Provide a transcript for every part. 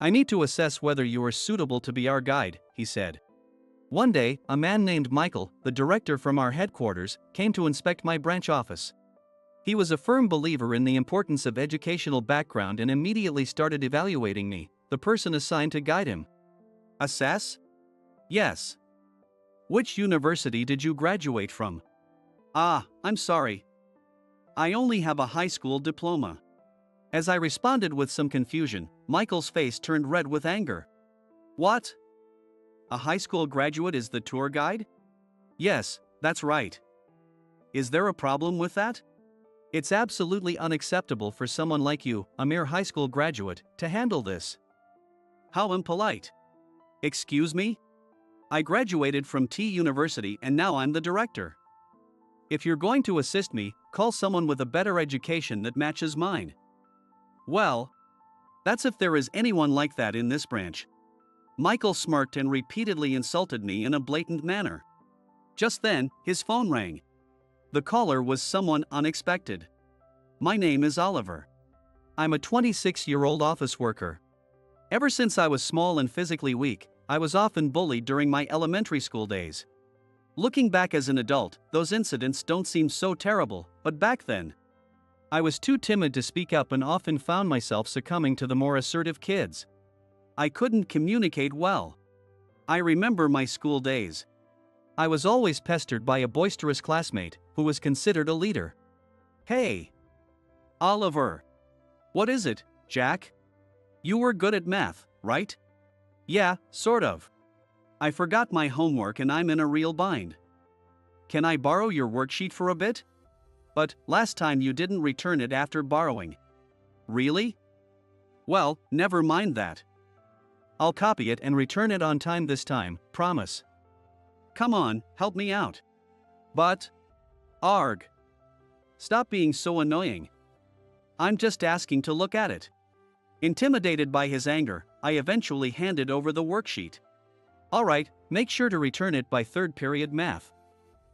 I need to assess whether you are suitable to be our guide, he said. One day, a man named Michael, the director from our headquarters, came to inspect my branch office. He was a firm believer in the importance of educational background and immediately started evaluating me, the person assigned to guide him. Assess? Yes. Which university did you graduate from? Ah, I'm sorry. I only have a high school diploma. As I responded with some confusion, Michael's face turned red with anger. What? A high school graduate is the tour guide? Yes, that's right. Is there a problem with that? It's absolutely unacceptable for someone like you, a mere high school graduate, to handle this. How impolite. Excuse me? I graduated from T University and now I'm the director. If you're going to assist me, call someone with a better education that matches mine. Well, that's if there is anyone like that in this branch. Michael smirked and repeatedly insulted me in a blatant manner. Just then, his phone rang. The caller was someone unexpected. My name is Oliver. I'm a 26-year-old office worker. Ever since I was small and physically weak, I was often bullied during my elementary school days. Looking back as an adult, those incidents don't seem so terrible, but back then, I was too timid to speak up and often found myself succumbing to the more assertive kids. I couldn't communicate well. I remember my school days. I was always pestered by a boisterous classmate who was considered a leader. Hey! Oliver! What is it, Jack? You were good at math, right? Yeah, sort of. I forgot my homework and I'm in a real bind. Can I borrow your worksheet for a bit? But last time you didn't return it after borrowing. Really? Well, never mind that. I'll copy it and return it on time this time, promise. Come on, help me out. But... Arg. Stop being so annoying. I'm just asking to look at it. Intimidated by his anger, I eventually handed over the worksheet. Alright, make sure to return it by third period math.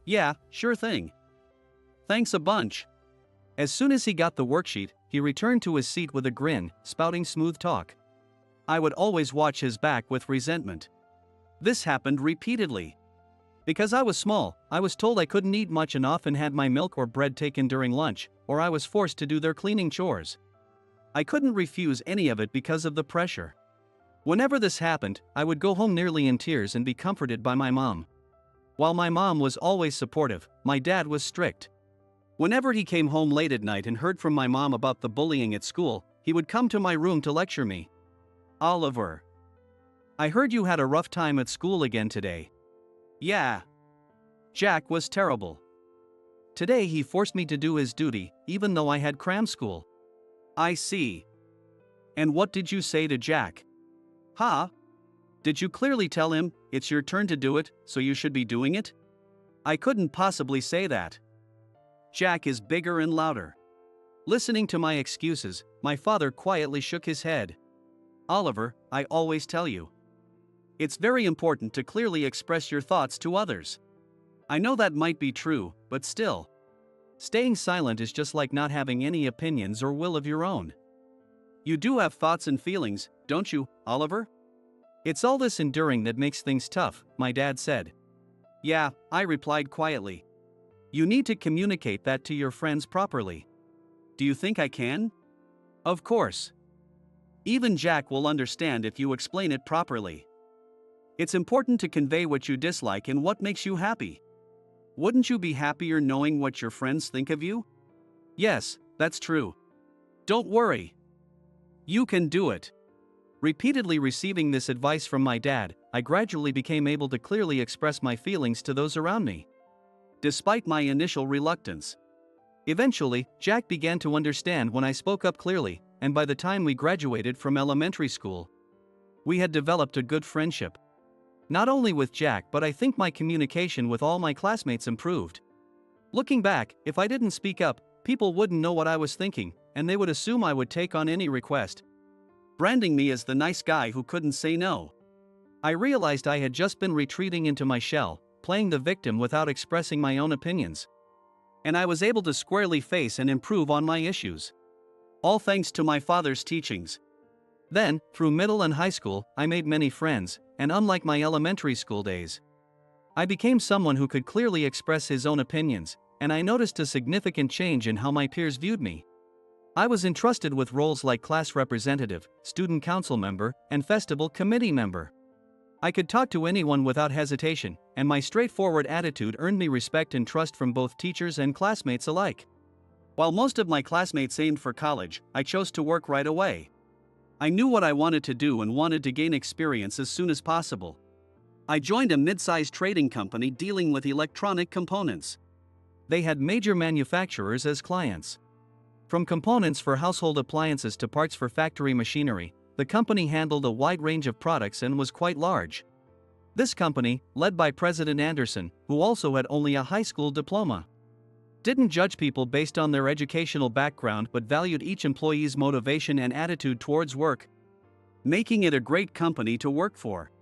Yeah, sure thing. Thanks a bunch. As soon as he got the worksheet, he returned to his seat with a grin, spouting smooth talk. I would always watch his back with resentment. This happened repeatedly. Because I was small, I was told I couldn't eat much and often had my milk or bread taken during lunch, or I was forced to do their cleaning chores. I couldn't refuse any of it because of the pressure. Whenever this happened, I would go home nearly in tears and be comforted by my mom. While my mom was always supportive, my dad was strict. Whenever he came home late at night and heard from my mom about the bullying at school, he would come to my room to lecture me. Oliver. I heard you had a rough time at school again today. Yeah. Jack was terrible. Today he forced me to do his duty, even though I had cram school. I see. And what did you say to Jack? Huh? Did you clearly tell him, it's your turn to do it, so you should be doing it? I couldn't possibly say that. Jack is bigger and louder. Listening to my excuses, my father quietly shook his head. Oliver, I always tell you. It's very important to clearly express your thoughts to others. I know that might be true, but still. Staying silent is just like not having any opinions or will of your own. You do have thoughts and feelings, don't you, Oliver? It's all this enduring that makes things tough, my dad said. Yeah, I replied quietly. You need to communicate that to your friends properly. Do you think I can? Of course. Even Jack will understand if you explain it properly. It's important to convey what you dislike and what makes you happy. Wouldn't you be happier knowing what your friends think of you? Yes, that's true. Don't worry. You can do it. Repeatedly receiving this advice from my dad, I gradually became able to clearly express my feelings to those around me. Despite my initial reluctance. Eventually, Jack began to understand when I spoke up clearly, and by the time we graduated from elementary school, we had developed a good friendship. Not only with Jack, but I think my communication with all my classmates improved. Looking back, if I didn't speak up, people wouldn't know what I was thinking, and they would assume I would take on any request, branding me as the nice guy who couldn't say no. I realized I had just been retreating into my shell, playing the victim without expressing my own opinions. And I was able to squarely face and improve on my issues. All thanks to my father's teachings. Then, through middle and high school, I made many friends, and unlike my elementary school days, I became someone who could clearly express his own opinions, and I noticed a significant change in how my peers viewed me. I was entrusted with roles like class representative, student council member, and festival committee member. I could talk to anyone without hesitation, and my straightforward attitude earned me respect and trust from both teachers and classmates alike. While most of my classmates aimed for college, I chose to work right away. I knew what I wanted to do and wanted to gain experience as soon as possible. I joined a mid-sized trading company dealing with electronic components. They had major manufacturers as clients. From components for household appliances to parts for factory machinery, the company handled a wide range of products and was quite large. This company, led by President Anderson, who also had only a high school diploma, didn't judge people based on their educational background but valued each employee's motivation and attitude towards work, making it a great company to work for.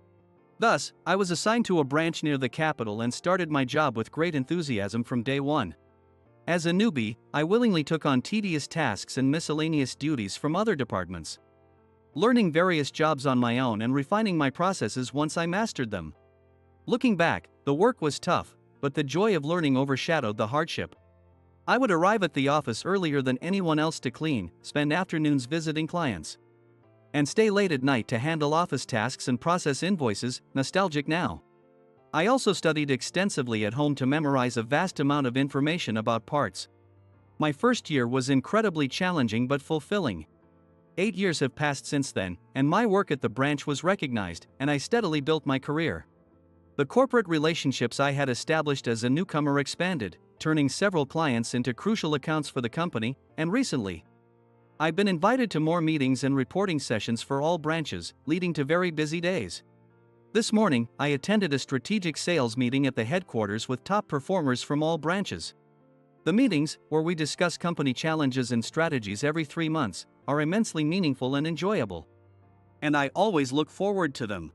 Thus, I was assigned to a branch near the capital and started my job with great enthusiasm from day one. As a newbie, I willingly took on tedious tasks and miscellaneous duties from other departments, learning various jobs on my own and refining my processes once I mastered them. Looking back, the work was tough, but the joy of learning overshadowed the hardship. I would arrive at the office earlier than anyone else to clean, spend afternoons visiting clients, and stay late at night to handle office tasks and process invoices, nostalgic now. I also studied extensively at home to memorize a vast amount of information about parts. My first year was incredibly challenging but fulfilling. 8 years have passed since then, and my work at the branch was recognized, and I steadily built my career. The corporate relationships I had established as a newcomer expanded, turning several clients into crucial accounts for the company, and recently, I've been invited to more meetings and reporting sessions for all branches, leading to very busy days. This morning, I attended a strategic sales meeting at the headquarters with top performers from all branches. The meetings, where we discuss company challenges and strategies every 3 months, are immensely meaningful and enjoyable. And I always look forward to them.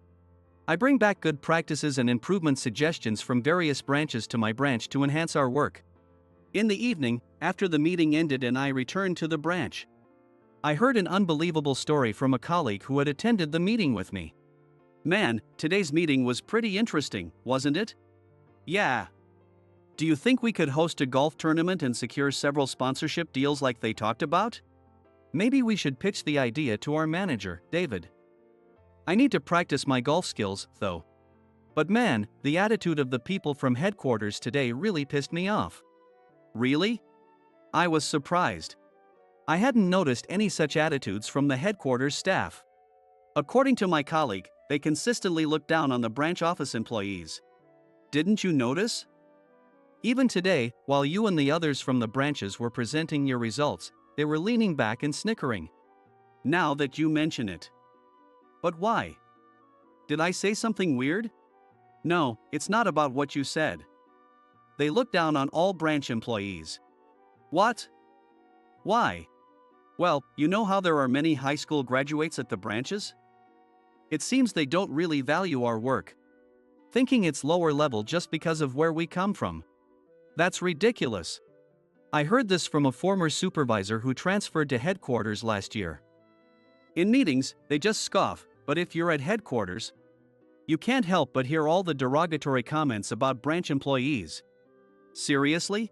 I bring back good practices and improvement suggestions from various branches to my branch to enhance our work. In the evening, after the meeting ended and I returned to the branch, I heard an unbelievable story from a colleague who had attended the meeting with me. "Man, today's meeting was pretty interesting, wasn't it?" "Yeah. Do you think we could host a golf tournament and secure several sponsorship deals like they talked about? Maybe we should pitch the idea to our manager, David. I need to practice my golf skills, though. But man, the attitude of the people from headquarters today really pissed me off." "Really?" I was surprised. I hadn't noticed any such attitudes from the headquarters staff. According to my colleague, they consistently looked down on the branch office employees. Didn't you notice? Even today, while you and the others from the branches were presenting your results, they were leaning back and snickering. Now that you mention it. But why? Did I say something weird? No, it's not about what you said. They look down on all branch employees. What? Why? Well, you know how there are many high school graduates at the branches? It seems they don't really value our work, thinking it's lower level just because of where we come from. That's ridiculous. I heard this from a former supervisor who transferred to headquarters last year. In meetings, they just scoff, but if you're at headquarters, you can't help but hear all the derogatory comments about branch employees. Seriously?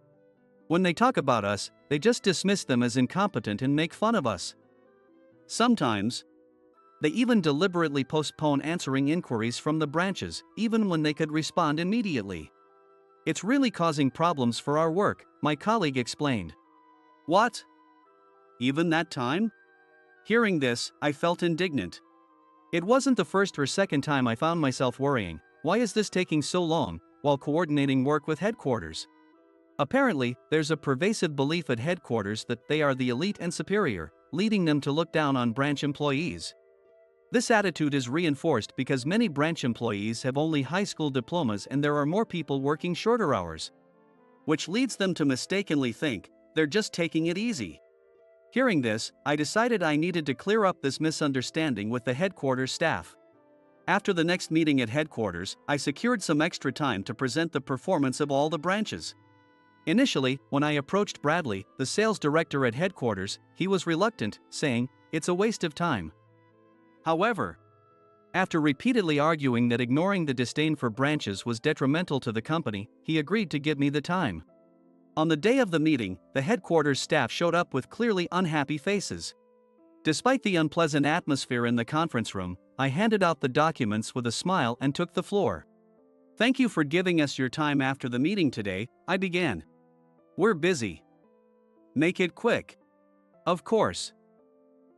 When they talk about us, they just dismiss them as incompetent and make fun of us. Sometimes, they even deliberately postpone answering inquiries from the branches, even when they could respond immediately. It's really causing problems for our work, my colleague explained. What? Even that time? Hearing this, I felt indignant. It wasn't the first or second time I found myself worrying, why is this taking so long, while coordinating work with headquarters? Apparently, there's a pervasive belief at headquarters that they are the elite and superior, leading them to look down on branch employees. This attitude is reinforced because many branch employees have only high school diplomas and there are more people working shorter hours, which leads them to mistakenly think they're just taking it easy. Hearing this, I decided I needed to clear up this misunderstanding with the headquarters staff. After the next meeting at headquarters, I secured some extra time to present the performance of all the branches. Initially, when I approached Bradley, the sales director at headquarters, he was reluctant, saying, "It's a waste of time. However, after repeatedly arguing that ignoring the disdain for branches was detrimental to the company, he agreed to give me the time. On the day of the meeting, the headquarters staff showed up with clearly unhappy faces. Despite the unpleasant atmosphere in the conference room, I handed out the documents with a smile and took the floor. "Thank you for giving us your time after the meeting today," I began. "We're busy. Make it quick." "Of course.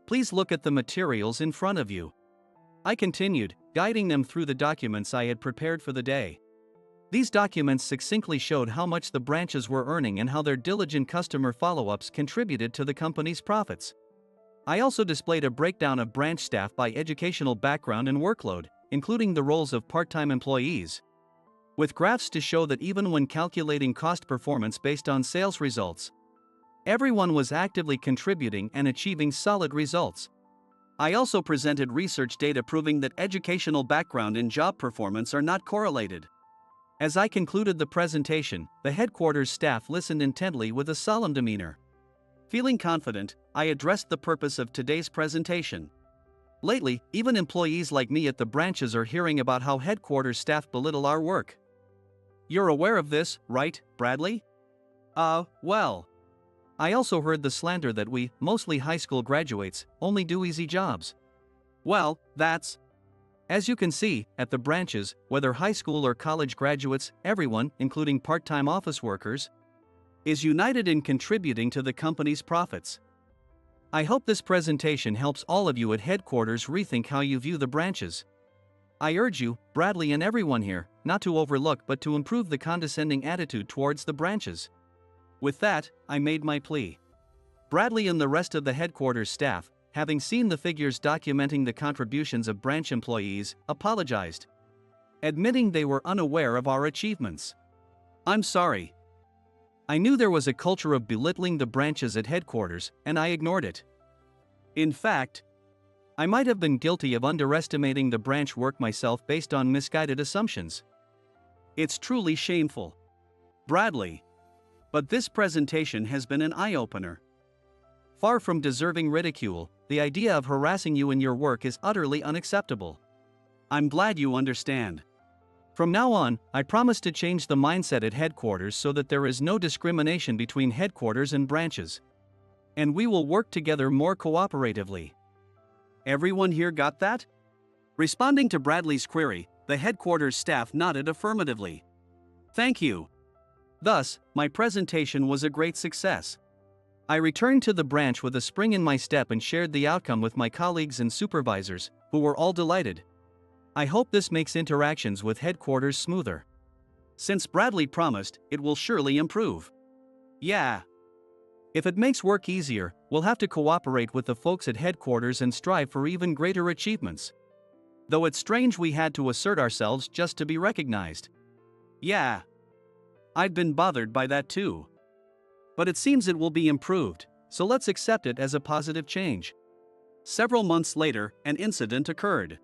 Please look at the materials in front of you," I continued, guiding them through the documents I had prepared for the day. These documents succinctly showed how much the branches were earning and how their diligent customer follow-ups contributed to the company's profits. I also displayed a breakdown of branch staff by educational background and workload, including the roles of part-time employees, with graphs to show that even when calculating cost performance based on sales results, everyone was actively contributing and achieving solid results. I also presented research data proving that educational background and job performance are not correlated. As I concluded the presentation, the headquarters staff listened intently with a solemn demeanor. Feeling confident, I addressed the purpose of today's presentation. Lately, even employees like me at the branches are hearing about how headquarters staff belittle our work. You're aware of this, right, Bradley? Well. I also heard the slander that we, mostly high school graduates, only do easy jobs. Well, that's... As you can see, at the branches, whether high school or college graduates, everyone, including part-time office workers, is united in contributing to the company's profits. I hope this presentation helps all of you at headquarters rethink how you view the branches. I urge you, Bradley and everyone here, not to overlook but to improve the condescending attitude towards the branches. With that, I made my plea. Bradley and the rest of the headquarters staff, having seen the figures documenting the contributions of branch employees, apologized, admitting they were unaware of our achievements. "I'm sorry. I knew there was a culture of belittling the branches at headquarters, and I ignored it. In fact, I might have been guilty of underestimating the branch work myself based on misguided assumptions. It's truly shameful, Bradley. But this presentation has been an eye-opener. Far from deserving ridicule, the idea of harassing you in your work is utterly unacceptable. I'm glad you understand. From now on, I promise to change the mindset at headquarters so that there is no discrimination between headquarters and branches. And we will work together more cooperatively." Everyone here got that? Responding to Bradley's query, the headquarters staff nodded affirmatively. Thank you. Thus, my presentation was a great success. I returned to the branch with a spring in my step and shared the outcome with my colleagues and supervisors, who were all delighted. I hope this makes interactions with headquarters smoother. Since Bradley promised, it will surely improve. Yeah. If it makes work easier, we'll have to cooperate with the folks at headquarters and strive for even greater achievements. Though it's strange we had to assert ourselves just to be recognized. Yeah. I've been bothered by that too. But it seems it will be improved, so let's accept it as a positive change. Several months later, an incident occurred.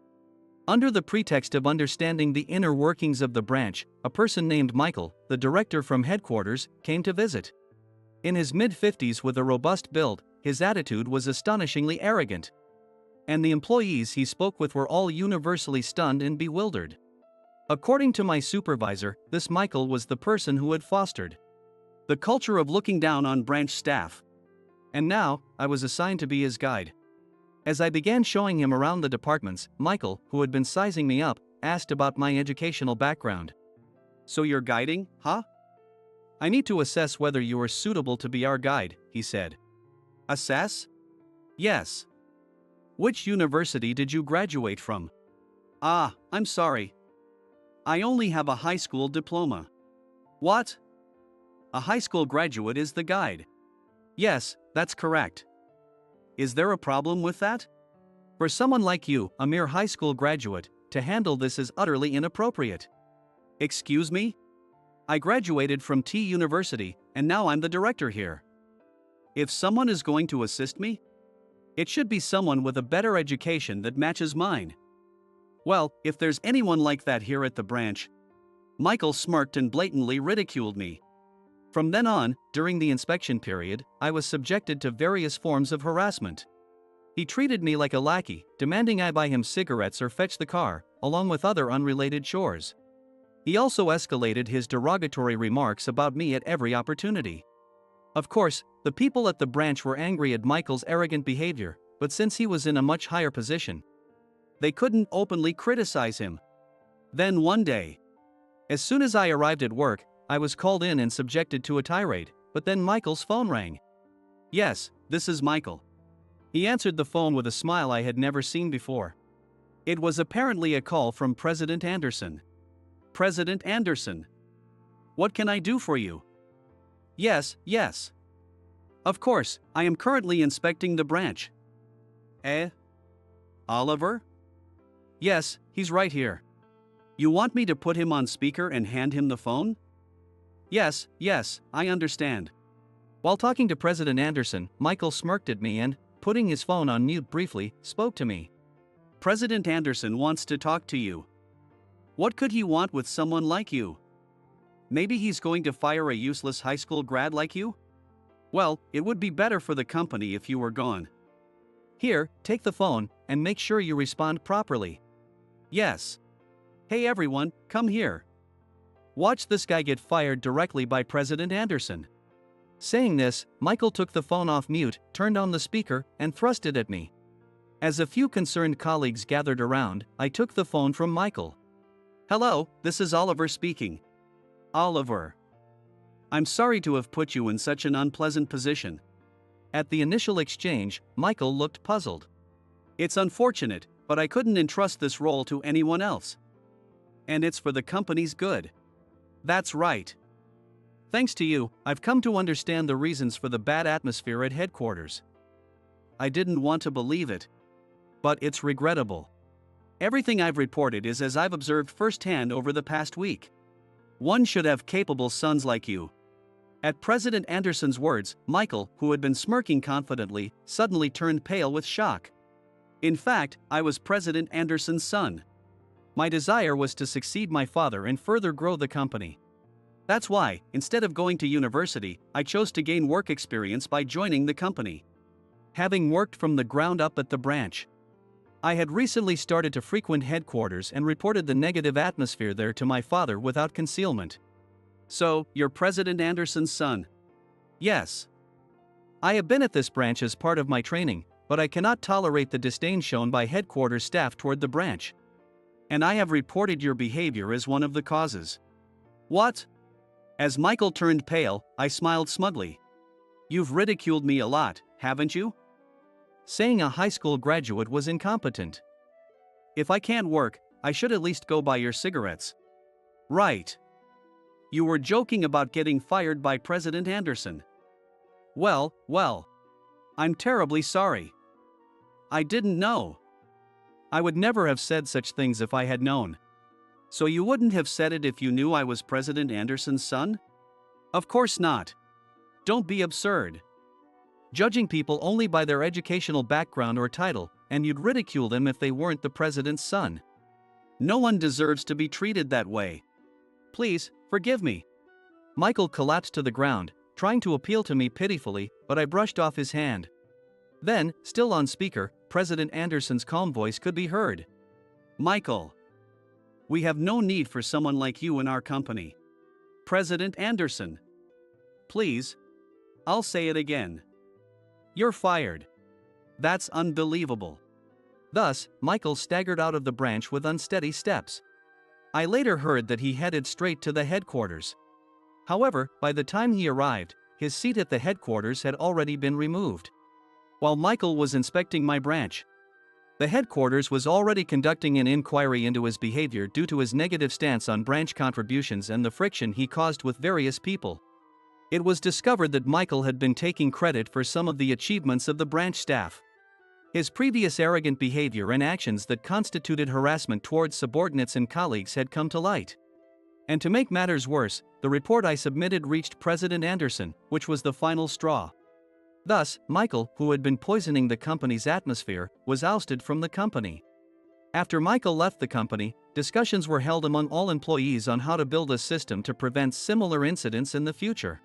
Under the pretext of understanding the inner workings of the branch, a person named Michael, the director from headquarters, came to visit. In his mid-50s with a robust build, his attitude was astonishingly arrogant. And the employees he spoke with were all universally stunned and bewildered. According to my supervisor, this Michael was the person who had fostered the culture of looking down on branch staff. And now, I was assigned to be his guide. As I began showing him around the departments, Michael, who had been sizing me up, asked about my educational background. So you're guiding, huh? I need to assess whether you are suitable to be our guide, he said. Assess? Yes. Which university did you graduate from? I'm sorry. I only have a high school diploma. What? A high school graduate is the guide. Yes, that's correct. Is there a problem with that? For someone like you, a mere high school graduate, to handle this is utterly inappropriate. Excuse me? I graduated from T University, and now I'm the director here. If someone is going to assist me, it should be someone with a better education that matches mine. Well, if there's anyone like that here at the branch. Michael smirked and blatantly ridiculed me. From then on, during the inspection period, I was subjected to various forms of harassment. He treated me like a lackey, demanding I buy him cigarettes or fetch the car, along with other unrelated chores. He also escalated his derogatory remarks about me at every opportunity. Of course, the people at the branch were angry at Michael's arrogant behavior, but since he was in a much higher position, they couldn't openly criticize him. Then one day, as soon as I arrived at work, I was called in and subjected to a tirade, but then Michael's phone rang. "Yes, this is Michael." He answered the phone with a smile I had never seen before. It was apparently a call from President Anderson. "President Anderson. What can I do for you?" Yes. "Of course, I am currently inspecting the branch." "Eh? Oliver?" "Yes, he's right here." "You want me to put him on speaker and hand him the phone?" Yes, I understand." While talking to President Anderson, Michael smirked at me and, putting his phone on mute briefly, spoke to me. "President Anderson wants to talk to you." "What could he want with someone like you? Maybe he's going to fire a useless high school grad like you? Well, it would be better for the company if you were gone. Here, take the phone, and make sure you respond properly." "Yes. Hey everyone, come here. Watch this guy get fired directly by President Anderson." Saying this, Michael took the phone off mute, turned on the speaker, and thrust it at me. As a few concerned colleagues gathered around, I took the phone from Michael. "Hello, this is Oliver speaking." "Oliver. I'm sorry to have put you in such an unpleasant position." At the initial exchange, Michael looked puzzled. "It's unfortunate, but I couldn't entrust this role to anyone else. And it's for the company's good." "That's right. Thanks to you, I've come to understand the reasons for the bad atmosphere at headquarters." I didn't want to believe it. But it's regrettable. Everything I've reported is as I've observed firsthand over the past week. One should have capable sons like you. At President Anderson's words, Michael, who had been smirking confidently, suddenly turned pale with shock. In fact, I was President Anderson's son. My desire was to succeed my father and further grow the company. That's why, instead of going to university, I chose to gain work experience by joining the company. Having worked from the ground up at the branch, I had recently started to frequent headquarters and reported the negative atmosphere there to my father without concealment. "So, you're President Anderson's son?" "Yes. I have been at this branch as part of my training, but I cannot tolerate the disdain shown by headquarters staff toward the branch. And I have reported your behavior as one of the causes." "What?" As Michael turned pale, I smiled smugly. "You've ridiculed me a lot, haven't you? Saying a high school graduate was incompetent. If I can't work, I should at least go buy your cigarettes." "Right. You were joking about getting fired by President Anderson." Well. I'm terribly sorry. I didn't know. I would never have said such things if I had known." "So you wouldn't have said it if you knew I was President Anderson's son?" "Of course not. Don't be absurd. Judging people only by their educational background or title, and you'd ridicule them if they weren't the president's son. No one deserves to be treated that way. Please, forgive me." Michael collapsed to the ground, trying to appeal to me pitifully, but I brushed off his hand. Then, still on speaker, President Anderson's calm voice could be heard. "Michael. We have no need for someone like you in our company. President Anderson. Please. I'll say it again. You're fired." "That's unbelievable." Thus, Michael staggered out of the branch with unsteady steps. I later heard that he headed straight to the headquarters. However, by the time he arrived, his seat at the headquarters had already been removed. While Michael was inspecting my branch, the headquarters was already conducting an inquiry into his behavior due to his negative stance on branch contributions and the friction he caused with various people. It was discovered that Michael had been taking credit for some of the achievements of the branch staff. His previous arrogant behavior and actions that constituted harassment towards subordinates and colleagues had come to light. And to make matters worse, the report I submitted reached President Anderson, which was the final straw. Thus, Michael, who had been poisoning the company's atmosphere, was ousted from the company. After Michael left the company, discussions were held among all employees on how to build a system to prevent similar incidents in the future.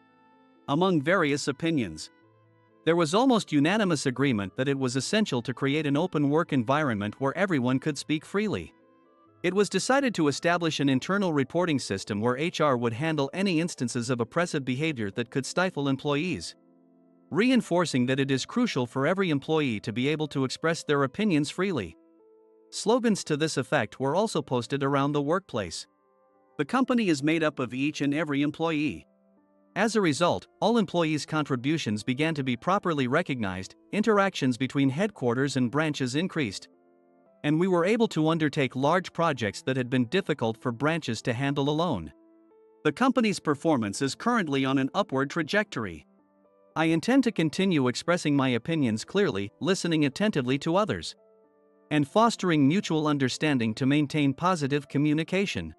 Among various opinions, There was almost unanimous agreement that it was essential to create an open work environment where everyone could speak freely. It was decided to establish an internal reporting system where HR would handle any instances of oppressive behavior that could stifle employees, reinforcing that it is crucial for every employee to be able to express their opinions freely. Slogans to this effect were also posted around the workplace. The company is made up of each and every employee. As a result, all employees' contributions began to be properly recognized, interactions between headquarters and branches increased, and we were able to undertake large projects that had been difficult for branches to handle alone. The company's performance is currently on an upward trajectory. I intend to continue expressing my opinions clearly, listening attentively to others, and fostering mutual understanding to maintain positive communication.